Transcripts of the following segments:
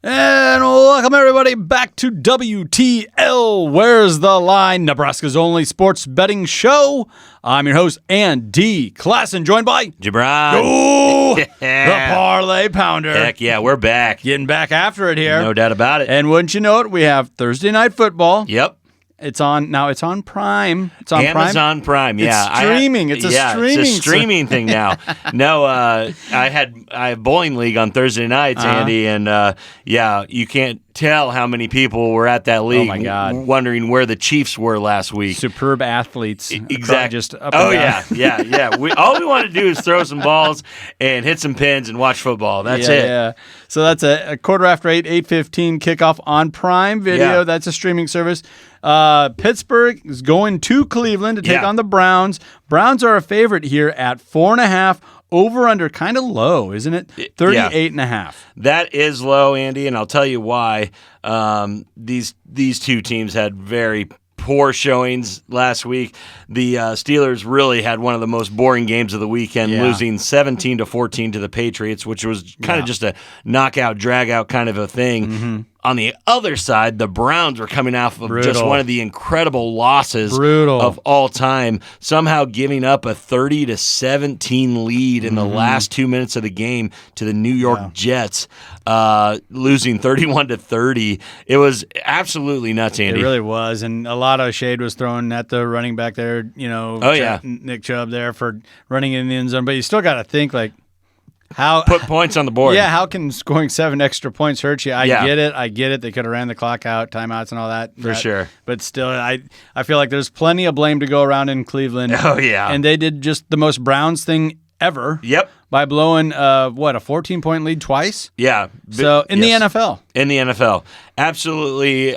And welcome everybody back to WTL. Where's the Line? Nebraska's only sports betting show. I'm your host, Andy Klassen, joined by Gibran. Oh, the Parlay Pounder. Heck yeah, we're back. Getting back after it here. No doubt about it. And wouldn't you know it, we have Thursday Night Football. Yep. It's on Prime. It's on Amazon Prime. Yeah, it's streaming. It's a streaming thing now. No, I have bowling league on Thursday nights, Andy, and you can't tell how many people were at that league. Oh my God. Wondering where the Chiefs were last week. Superb athletes. Exactly. Just up and down. Yeah. All we want to do is throw some balls and hit some pins and watch football. That's it. Yeah. So that's a quarter after 8:15 kickoff on Prime Video. Yeah. That's a streaming service. Pittsburgh is going to Cleveland to take on the Browns. Browns are a favorite here at 4.5. Over under kind of low, isn't it? 38.5. That is low, Andy, and I'll tell you why. These two teams had very poor showings last week. The Steelers really had one of the most boring games of the weekend, losing 17-14 to the Patriots, which was kind of just a knockout, drag-out kind of a thing. Mm-hmm. On the other side, the Browns were coming off of just one of the incredible losses of all time, somehow giving up a 30-17 lead in the last 2 minutes of the game to the New York Jets, losing 31-30. It was absolutely nuts, Andy. It really was, and a lot of shade was thrown at the running back there, Nick Chubb there for running in the end zone, but you still got to think, like, how put points on the board. Yeah, how can scoring 7 extra points hurt you? I get it. They could have ran the clock out, timeouts and all that. For sure. But still, I feel like there's plenty of blame to go around in Cleveland. Oh, yeah. And they did just the most Browns thing ever. Yep. By blowing, a 14-point lead twice? Yeah. So, in the NFL. In the NFL. Absolutely,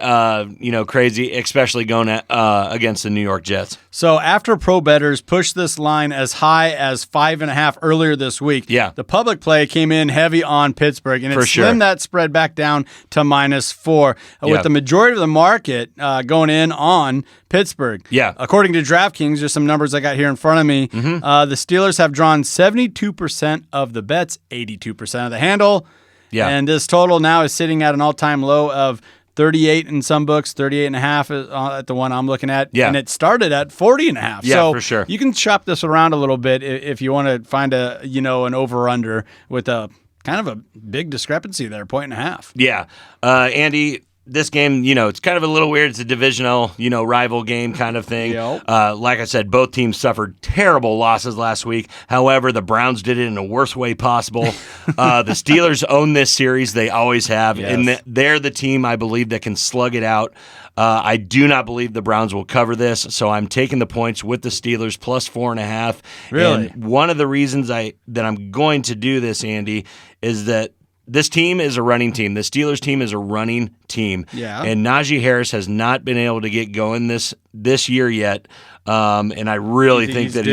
crazy, especially going against the New York Jets. So, after pro bettors pushed this line as high as 5.5 earlier this week, the public play came in heavy on Pittsburgh, and it slimmed that spread back down to -4, with the majority of the market going in on Pittsburgh. Yeah. According to DraftKings, there's some numbers I got here in front of me. The Steelers have drawn 72% of the bets, 82% of the handle. Yeah. And this total now is sitting at an all-time low of 38 in some books, 38.5 at the one I'm looking at. Yeah. And it started at 40.5. Yeah, so for sure. You can shop this around a little bit if you want to find an over-under with a kind of a big discrepancy there, 1.5. Yeah. Andy, this game, it's kind of a little weird. It's a divisional, rival game kind of thing. Yep. Like I said, both teams suffered terrible losses last week. However, the Browns did it in the worst way possible. The Steelers own this series. They always have. Yes. And they're the team, I believe, that can slug it out. I do not believe the Browns will cover this, so I'm taking the points with the Steelers plus 4.5. Really? And one of the reasons that I'm going to do this, Andy, is that this team is a running team. The Steelers team is a running team. Yeah. And Najee Harris has not been able to get going this year yet. And I really think that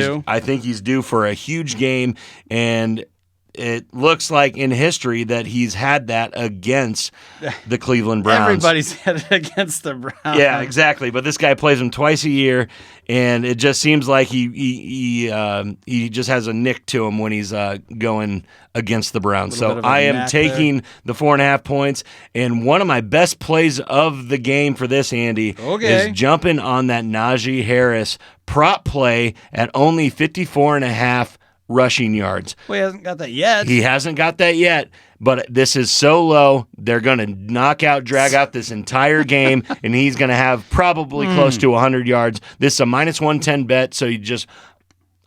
he's due for a huge game. And it looks like in history that he's had that against the Cleveland Browns. Everybody's had it against the Browns. Yeah, exactly. But this guy plays them twice a year, and it just seems like he just has a nick to him when he's going against the Browns. So I am taking the 4.5 points, and one of my best plays of the game for this, Andy, is jumping on that Najee Harris prop play at only 54.5 rushing yards. Well, he hasn't got that yet. He hasn't got that yet, but this is so low, they're going to drag out this entire game, and he's going to have probably close to 100 yards. This is a -110 bet, so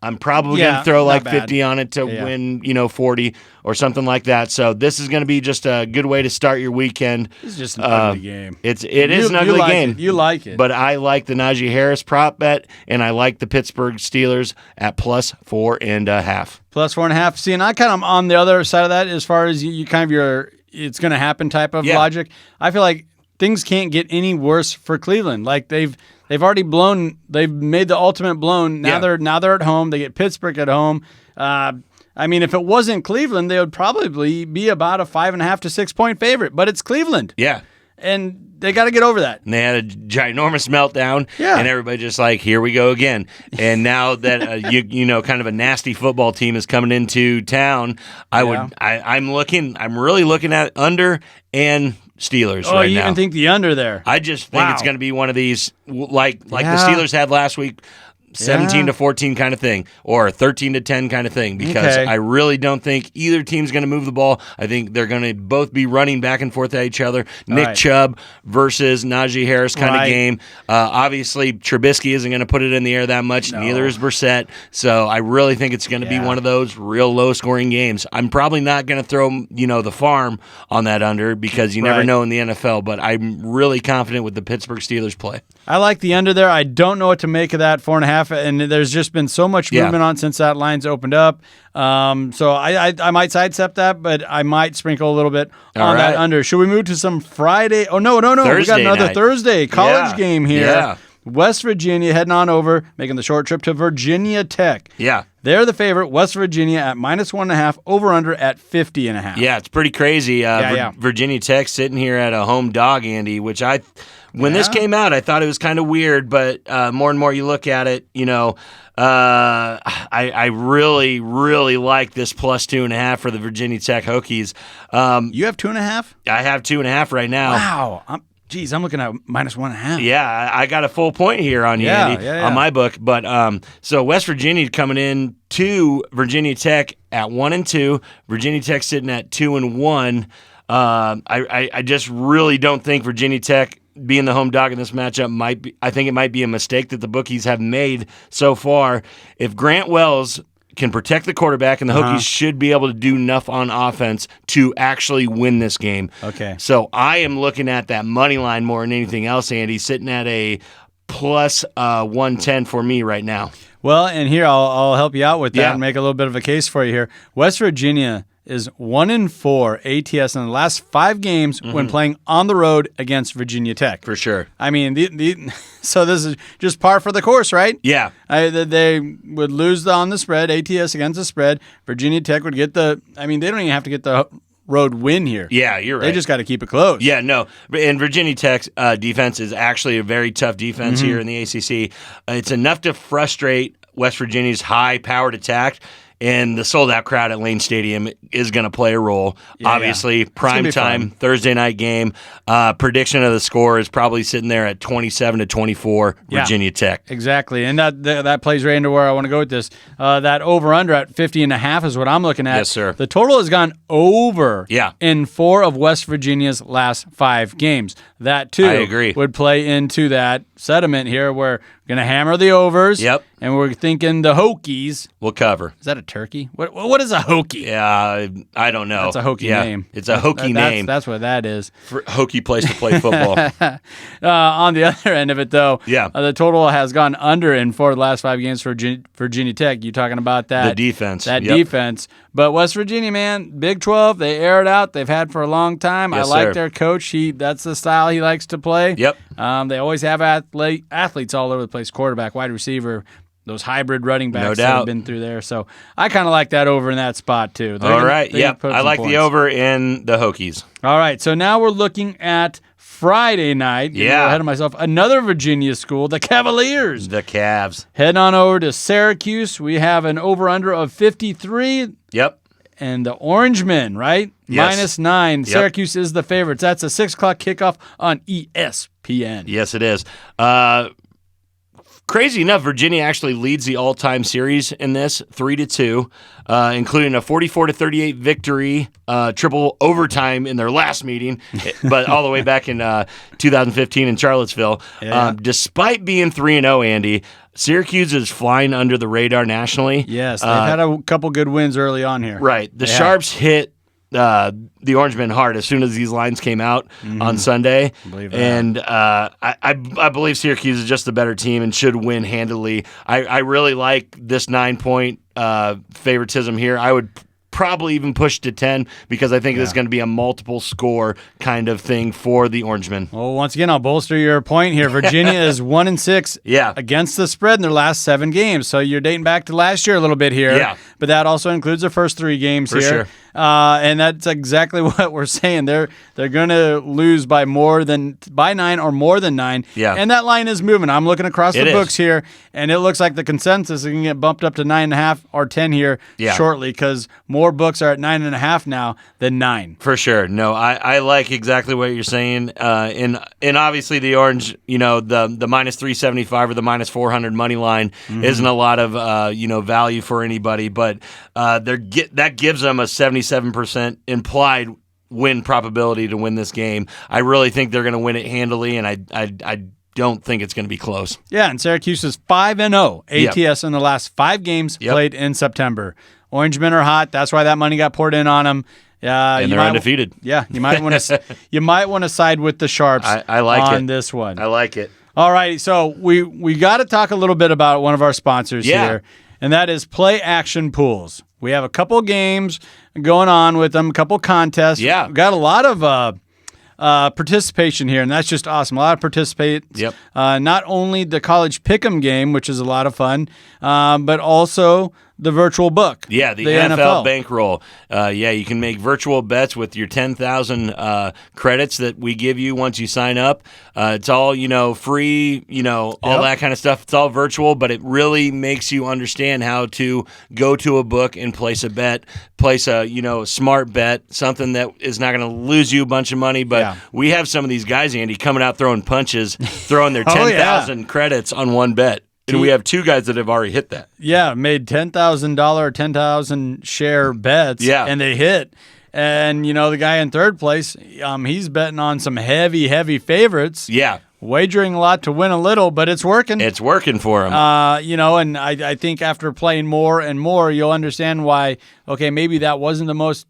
I'm probably going to throw like 50 on it to win, 40 or something like that. So this is going to be just a good way to start your weekend. It's just an ugly game. It is an ugly game. You like it. But I like the Najee Harris prop bet, and I like the Pittsburgh Steelers at plus 4.5. Plus 4.5. See, and I kind of on the other side of that as far as you kind of your it's going to happen type of logic. I feel like things can't get any worse for Cleveland. Like they've already blown. They've made the ultimate blown. Now they're at home. They get Pittsburgh at home. I mean, if it wasn't Cleveland, they would probably be about a 5.5 to 6 point favorite. But it's Cleveland. Yeah. And they got to get over that. And they had a ginormous meltdown, and everybody just like, here we go again. And now that kind of a nasty football team is coming into town, I'm really looking at under and Steelers right now. Oh, you even think the under there? I just think it's going to be one of these like the Steelers had last week. 17-14 kind of thing, or 13-10 kind of thing, because I really don't think either team's going to move the ball. I think they're going to both be running back and forth at each other. Nick Chubb versus Najee Harris kind of game. Obviously, Trubisky isn't going to put it in the air that much. No. Neither is Brissett. So I really think it's going to be one of those real low-scoring games. I'm probably not going to throw the farm on that under because you never know in the NFL, but I'm really confident with the Pittsburgh Steelers play. I like the under there. I don't know what to make of that 4.5. And there's just been so much movement on since that line's opened up. So I might sidestep that, but I might sprinkle a little bit on that under. Should we move to some Friday? Oh, no. Thursday we got another night. Thursday college game here. Yeah. West Virginia heading on over, making the short trip to Virginia Tech. Yeah. They're the favorite, West Virginia at -1.5, over-under at 50.5. Yeah, it's pretty crazy. Virginia Tech sitting here at a home dog, Andy, which when this came out, I thought it was kind of weird, but more and more you look at it, I really, really like this +2.5 for the Virginia Tech Hokies. You have 2.5? I have 2.5 right now. Wow. I'm looking at -1.5. Yeah, I got a full point here on you, Andy, on my book. But so West Virginia coming in to Virginia Tech at 1-2. Virginia Tech sitting at 2-1. I just really don't think Virginia Tech being the home dog in this matchup I think it might be a mistake that the bookies have made so far. If Grant Wells can protect the quarterback, and the Hokies should be able to do enough on offense to actually win this game. Okay. So I am looking at that money line more than anything else, Andy, sitting at a +110 for me right now. Well, and here I'll help you out with that and make a little bit of a case for you here. West Virginia is 1-4 ATS in the last 5 games when playing on the road against Virginia Tech. For sure. I mean, so this is just par for the course, right? Yeah. They would lose on the spread, ATS against the spread. Virginia Tech would get they don't even have to get the road win here. Yeah, you're right. They just got to keep it close. Yeah, no. And Virginia Tech's defense is actually a very tough defense here in the ACC. It's enough to frustrate West Virginia's high-powered attack. And the sold-out crowd at Lane Stadium is going to play a role. Obviously, prime time, Thursday night game. Prediction of the score is probably sitting there at 27-24, Virginia Tech. Exactly, and that plays right into where I want to go with this. That over-under at 50.5 is what I'm looking at. Yes, sir. The total has gone over in 4 of West Virginia's last 5 games. That, too, I agree, would play into that sediment here where we're going to hammer the overs. Yep. And we're thinking the Hokies will cover. Is that a turkey? What is a Hokie? Yeah, I don't know. That's a Hokie name. It's a Hokie name. That's what that is. For Hokie place to play football. On the other end of it, though, the total has gone under in 4 of the last 5 games for Virginia Tech. You talking about that? The defense. That defense. But West Virginia, man, Big 12, they air it out. They've had for a long time. Yes, I like their coach. That's the style he likes to play. Yep. They always have athletes all over the place, quarterback, wide receiver, those hybrid running backs that have been through there. So I kind of like that over in that spot, too. All right. Yep. I like the over in the Hokies. All right. So now we're looking at Friday night. Yeah. Ahead of myself. Another Virginia school, the Cavaliers. The Cavs. Heading on over to Syracuse. We have an over-under of 53. Yep. And the Orangemen, right? Yes. -9. Yep. Syracuse is the favorites. That's a 6 o'clock kickoff on ESPN. Yes, it is. Crazy enough, Virginia actually leads the all-time series in this, 3-2, including a 44-38 victory, triple overtime in their last meeting, but all the way back in 2015 in Charlottesville. Yeah. Despite being 3-0, Andy, Syracuse is flying under the radar nationally. Yes, they've had a couple good wins early on here. Right. The Sharps hit the Orangemen hard as soon as these lines came out on Sunday. And I believe Syracuse is just the better team and should win handily. I really like this 9-point favoritism here. I would probably even push to 10 because I think this is going to be a multiple score kind of thing for the Orangemen. Well, once again, I'll bolster your point here. Virginia is 1-6 against the spread in their last 7 games. So you're dating back to last year a little bit here. Yeah. but that also includes the first 3 games For here. sure. And that's exactly what we're saying. They're going to lose by 9 or more than 9. Yeah. And that line is moving. I'm looking across the books here, and it looks like the consensus is going to get bumped up to 9.5 or 10 here shortly, because more books are at 9.5 now than 9. For sure. No, I like exactly what you're saying. And obviously the orange, the minus 375 or the minus 400 money line isn't a lot of value for anybody, but that gives them a 77% implied win probability to win this game. I really think they're going to win it handily, and I don't think it's going to be close. Yeah, and Syracuse is 5-0 ATS in the last 5 games played in September. Orangemen are hot. That's why that money got poured in on them. And they're undefeated. Yeah, you might want to side with the Sharps. I like on this one. I like it. All right, so we got to talk a little bit about one of our sponsors here, and that is Play Action Pools. We have a couple games going on with them, a couple contests. Yeah. We've got a lot of participation here, and that's just awesome. A lot of participants. Yep. Not only the college pick'em game, which is a lot of fun, but also the virtual book. Yeah, the NFL bankroll. You can make virtual bets with your 10,000 credits that we give you once you sign up. It's all, free, all that kind of stuff. It's all virtual, but it really makes you understand how to go to a book and place a bet, place a, smart bet, something that is not going to lose you a bunch of money. But we have some of these guys, Andy, coming out throwing punches, throwing their 10,000 credits on one bet. And we have 2 guys that have already hit that. Yeah, made $10,000, 10,000 share bets, and they hit. And, the guy in third place, he's betting on some heavy favorites. Yeah. Wagering a lot to win a little, but it's working. It's working for him. And I think after playing more and more, you'll understand why, okay, maybe that wasn't the most,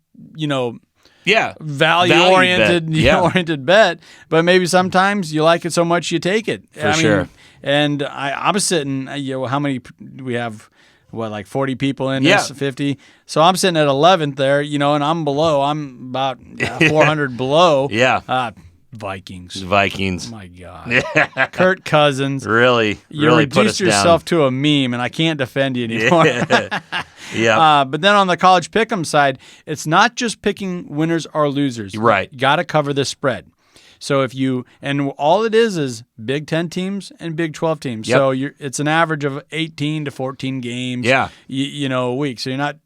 value-oriented bet, but maybe sometimes you like it so much you take it. For sure. And I'm sitting, how many we have? Like 40 people in this, 50. So I'm sitting at 11th there, and I'm below. I'm about 400 below. Yeah. Vikings. Oh my God. Kirk Cousins. Really reduced yourself to a meme, and I can't defend you anymore. Yeah. But then on the college pick'em side, it's not just picking winners or losers. Right. You got to cover the spread. So and all it is Big 10 teams and Big 12 teams. Yep. So it's an average of 18 to 14 games. Yeah. A week. So you're not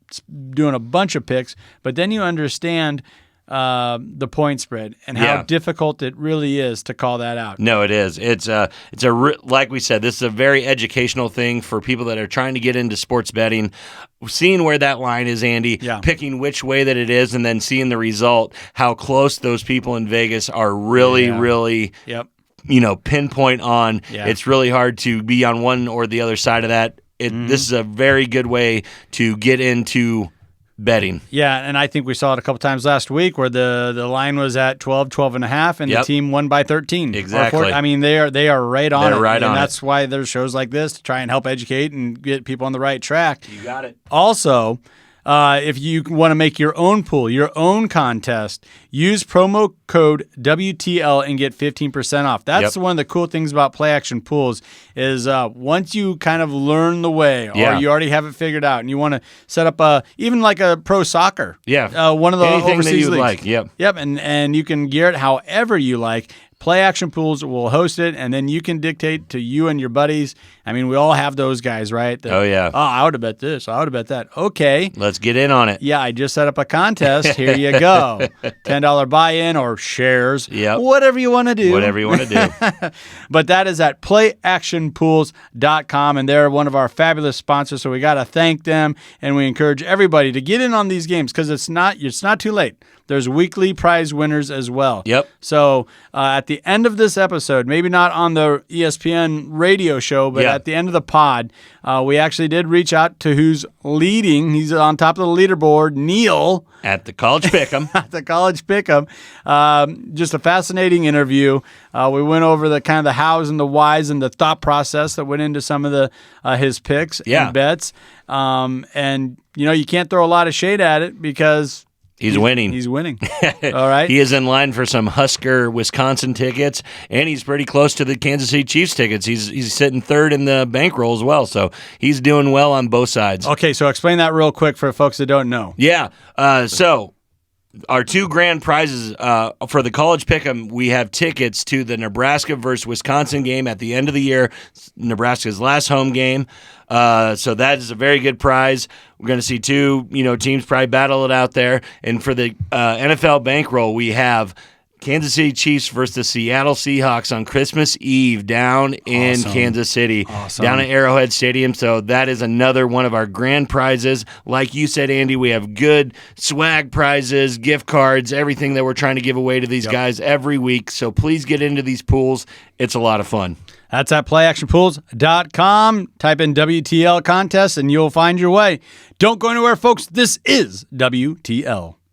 doing a bunch of picks, but then you understand the point spread and how difficult it really is to call that out. No, it is. Like we said, this is a very educational thing for people that are trying to get into sports betting. Seeing where that line is, Andy, picking which way that it is, and then seeing the result, how close those people in Vegas are really pinpoint on. Yeah. It's really hard to be on one or the other side of that. This is a very good way to get into betting. Yeah, and I think we saw it a couple times last week where the line was at 12 and a half, and the team won by 13. Exactly. They are right on it. Right on and that's why there's shows like this to try and help educate and get people on the right track. You got it. Also, if you want to make your own pool, your own contest, use promo code WTL and get 15% off. That's one of the cool things about Play Action Pools is once you kind of learn the way or you already have it figured out and you want to set up even like a pro soccer. Yeah. One of the anything overseas that you would leagues. like. Yep. Yep. And you can gear it however you like. Play Action Pools will host it, and then you can dictate to you and your buddies. I mean, we all have those guys, right? I would have bet this. I would have bet that. Okay. Let's get in on it. Yeah, I just set up a contest. Here you go. $10 buy-in or shares. Yep. Whatever you want to do. Whatever you want to do. But that is at playactionpools.com, and they're one of our fabulous sponsors, so we got to thank them, and we encourage everybody to get in on these games because it's not too late. There's weekly prize winners as well. Yep. So at the end of this episode, maybe not on the ESPN radio show, but at the end of the pod, we actually did reach out to who's leading. He's on top of the leaderboard, Neil. At the College Pick'em. At the College Pick'em. Just a fascinating interview. We went over the kind of the hows and the whys and the thought process that went into some of the his picks and bets. And, you can't throw a lot of shade at it because He's winning. He's winning. All right. He is in line for some Husker Wisconsin tickets, and he's pretty close to the Kansas City Chiefs tickets. He's sitting third in the bankroll as well, so he's doing well on both sides. Okay, so explain that real quick for folks that don't know. Yeah. So our two grand prizes for the college pick'em, we have tickets to the Nebraska versus Wisconsin game at the end of the year, Nebraska's last home game. So that is a very good prize. We're going to see two, teams probably battle it out there. And for the NFL bankroll, we have Kansas City Chiefs versus the Seattle Seahawks on Christmas Eve down in Kansas City, down at Arrowhead Stadium. So that is another one of our grand prizes. Like you said, Andy, we have good swag prizes, gift cards, everything that we're trying to give away to these guys every week. So please get into these pools. It's a lot of fun. That's at playactionpools.com. Type in WTL contest and you'll find your way. Don't go anywhere, folks. This is WTL.